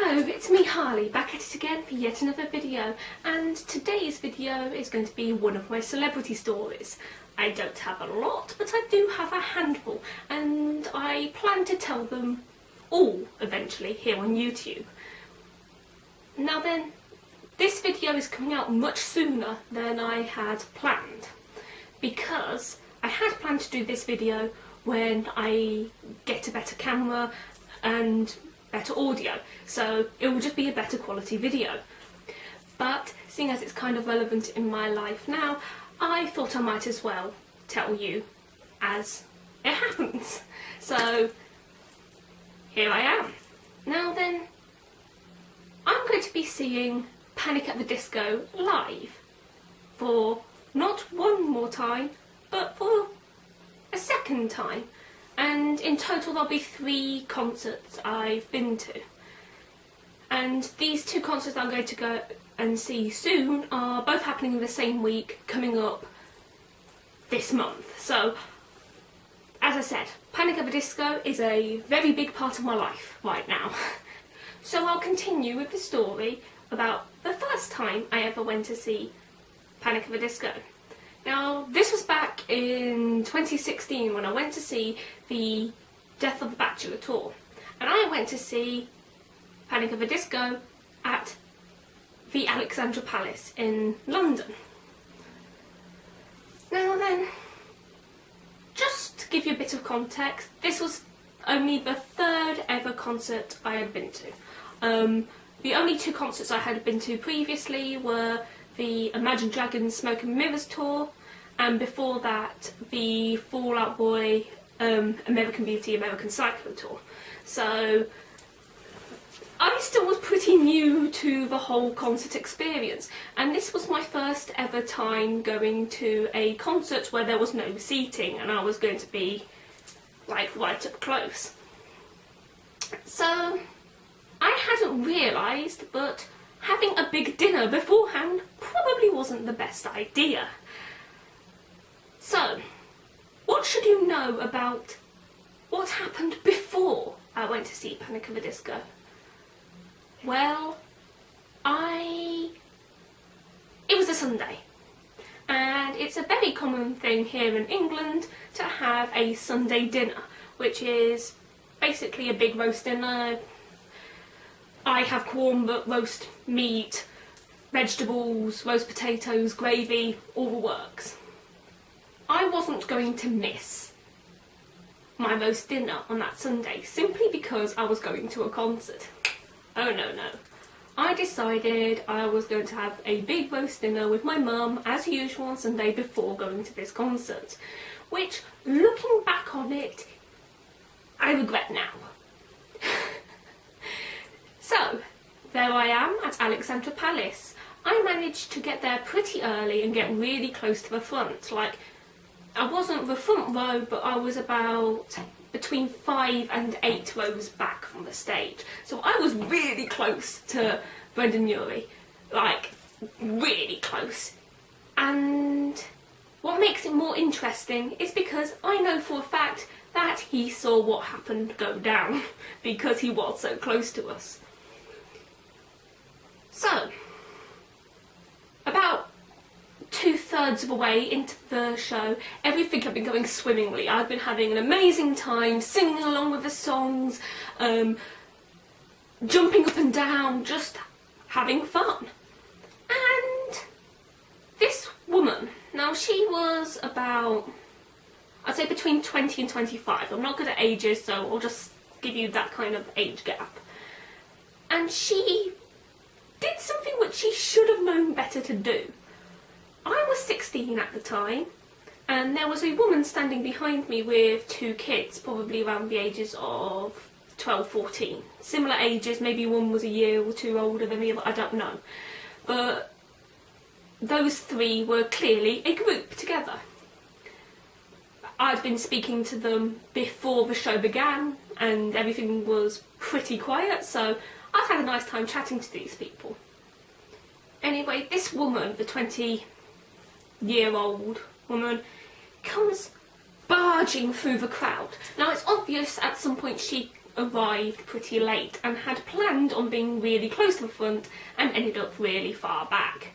Hello, it's me Harley, back at it again for yet another video, and today's video is going to be one of my celebrity stories. I don't have a lot, but I do have a handful, and I plan to tell them all eventually here on YouTube. Now then, this video is coming out much sooner than I had planned, because I had planned to do this video when I get a better camera and better audio, so it will just be a better quality video. But seeing as it's kind of relevant in my life now, I thought I might as well tell you as it happens. So here I am. Now then, I'm going to be seeing Panic at the Disco live for not one more time, but for a second time. And in total there'll be 3 concerts I've been to. And these 2 concerts that I'm going to go and see soon are both happening in the same week, coming up this month. So, as I said, Panic at the Disco is a very big part of my life right now. So I'll continue with the story about the first time I ever went to see Panic at the Disco. Now, this was back in 2016 when I went to see the Death of the Bachelor tour. And I went to see Panic at the Disco at the Alexandra Palace in London. Now then, just to give you a bit of context, this was only the 3rd ever concert I had been to. The only 2 concerts I had been to previously were the Imagine Dragons Smoke and Mirrors tour, and before that the Fall Out Boy American Beauty American Psycho tour. So I still was pretty new to the whole concert experience, and this was my first ever time going to a concert where there was no seating and I was going to be like right up close. So I hadn't realised, but having a big dinner beforehand probably wasn't the best idea. So, what should you know about what happened before I went to see Panic at the Disco? Well, it was a Sunday, and it's a very common thing here in England to have a Sunday dinner, which is basically a big roast dinner. I have corn, but roast meat, vegetables, roast potatoes, gravy, all the works. I wasn't going to miss my roast dinner on that Sunday simply because I was going to a concert. Oh no. I decided I was going to have a big roast dinner with my mum as usual on Sunday before going to this concert, which, looking back on it, I regret now. So, there I am at Alexandra Palace. I managed to get there pretty early and get really close to the front. Like, I wasn't the front row, but I was about between 5 and 8 rows back from the stage. So I was really close to BRENDON URIE. Like, really close. And what makes it more interesting is because I know for a fact that he saw what happened go down because he was so close to us. So, about 2/3 of the way into the show, everything had been going swimmingly. I'd been having an amazing time singing along with the songs, jumping up and down, just having fun. And this woman, now she was about, I'd say between 20 and 25. I'm not good at ages, so I'll just give you that kind of age gap. And she did something which she should have known better to do. I was 16 at the time, and there was a woman standing behind me with 2 kids, probably around the ages of 12, 14. Similar ages, maybe one was a year or 2 older than the other, I don't know. But those 3 were clearly a group together. I'd been speaking to them before the show began, and everything was pretty quiet, so I've had a nice time chatting to these people. Anyway, this woman, the 20-year-old woman, comes barging through the crowd. Now, it's obvious at some point she arrived pretty late and had planned on being really close to the front and ended up really far back.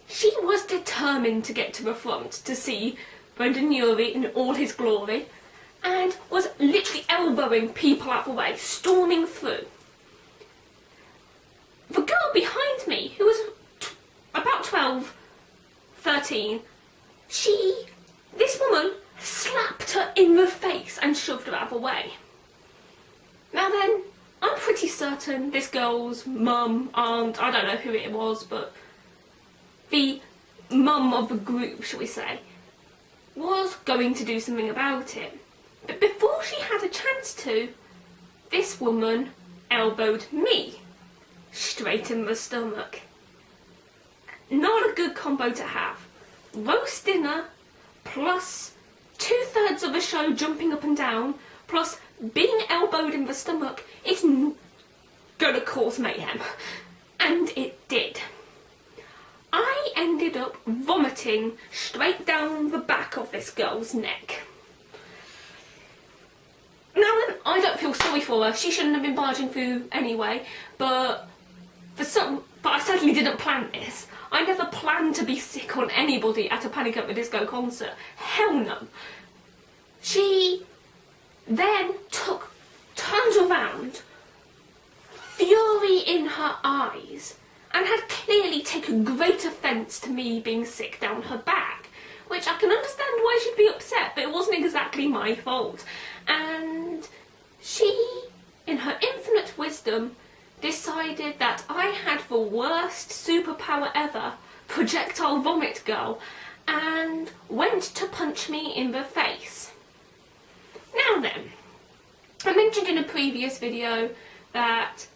She was determined to get to the front to see Brendon Urie in all his glory, and was literally elbowing people out of the way, storming through. The girl behind me, who was about 12, 13, this woman slapped her in the face and shoved her out of the way. Now then, I'm pretty certain this girl's mum, aunt, I don't know who it was, but the mum of the group, shall we say, was going to do something about it. But before she had a chance to, this woman elbowed me straight in the stomach. Not a good combo to have. Roast dinner, plus 2/3 of the show jumping up and down, plus being elbowed in the stomach is gonna cause mayhem. And it did. I ended up vomiting straight down the back of this girl's neck. Now then, I don't feel sorry for her. She shouldn't have been barging through anyway, but I certainly didn't plan this. I never planned to be sick on anybody at a Panic at the Disco concert. Hell no. She then turned around, fury in her eyes, and had clearly taken great offence to me being sick down her back, which I can understand why she'd be upset, but it wasn't exactly my fault. And she, in her infinite wisdom, decided that I had the worst superpower ever, Projectile Vomit Girl, and went to punch me in the face. Now then, I mentioned in a previous video that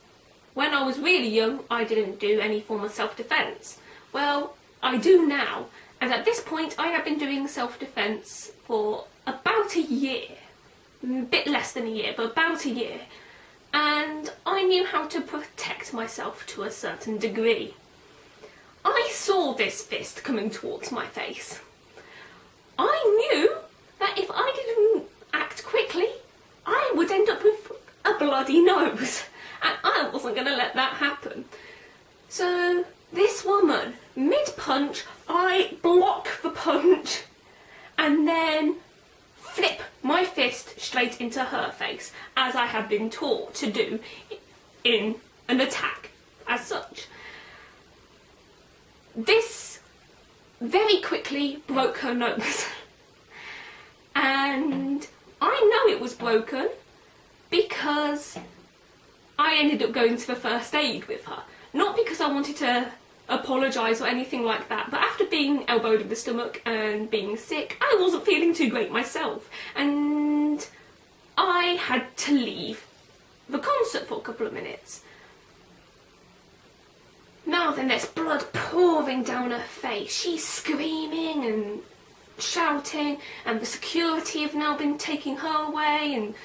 when I was really young, I didn't do any form of self-defense. Well, I do now, and at this point I have been doing self-defense for about a year. A bit less than a year, but about a year. And I knew how to protect myself to a certain degree. I saw this fist coming towards my face. I knew that if I didn't act quickly, I would end up with a bloody nose. And I wasn't going to let that happen. So this woman, mid-punch, I block the punch and then flip my fist straight into her face, as I have been taught to do in an attack as such. This very quickly broke her nose. And I know it was broken because I ended up going to the first aid with her. Not because I wanted to apologise or anything like that, but after being elbowed in the stomach and being sick, I wasn't feeling too great myself, and I had to leave the concert for a couple of minutes. Now then, there's blood pouring down her face. She's screaming and shouting, and the security have now been taking her away, and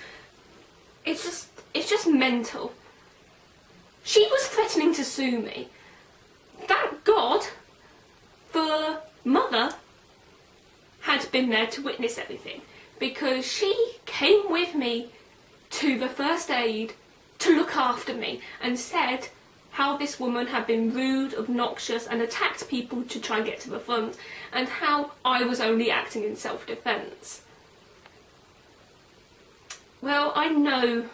it's just mental. She was threatening to sue me. Thank God the mother had been there to witness everything, because she came with me to the first aid to look after me and said how this woman had been rude, obnoxious and attacked people to try and get to the front, and how I was only acting in self-defense. Well, I know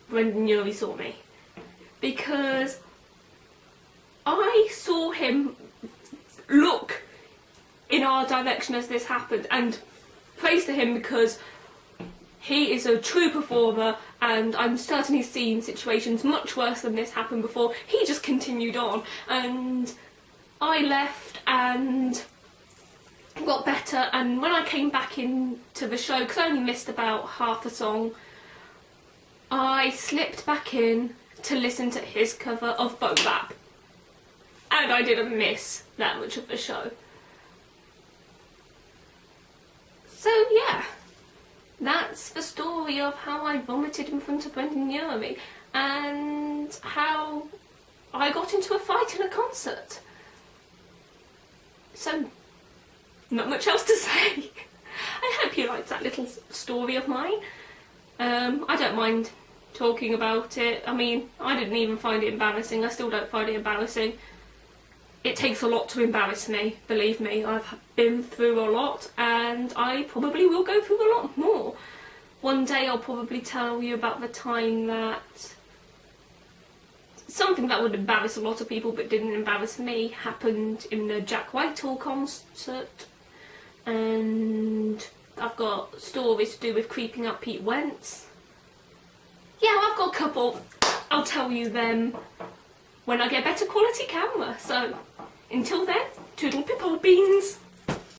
Brendon Urie saw me, because I saw him look in our direction as this happened, and praise to him because he is a true performer, and I'm certain he's seen situations much worse than this happen before. He just continued on, and I left and got better, and when I came back into the show, because I only missed about half a song, I slipped back in to listen to his cover of Bo Rap, and I didn't miss that much of the show. So yeah, that's the story of how I vomited in front of Brendon Urie and how I got into a fight in a concert. So, not much else to say. I hope you liked that little story of mine. I don't mind talking about it. I mean, I didn't even find it embarrassing. I still don't find it embarrassing. It takes a lot to embarrass me, believe me. I've been through a lot, and I probably will go through a lot more. One day I'll probably tell you about the time that something that would embarrass a lot of people but didn't embarrass me happened in the Jack Whitehall concert. And I've got stories to do with creeping up Pete Wentz. Yeah, I've got a couple. I'll tell you them when I get a better quality camera. So, until then, toodle pipple beans.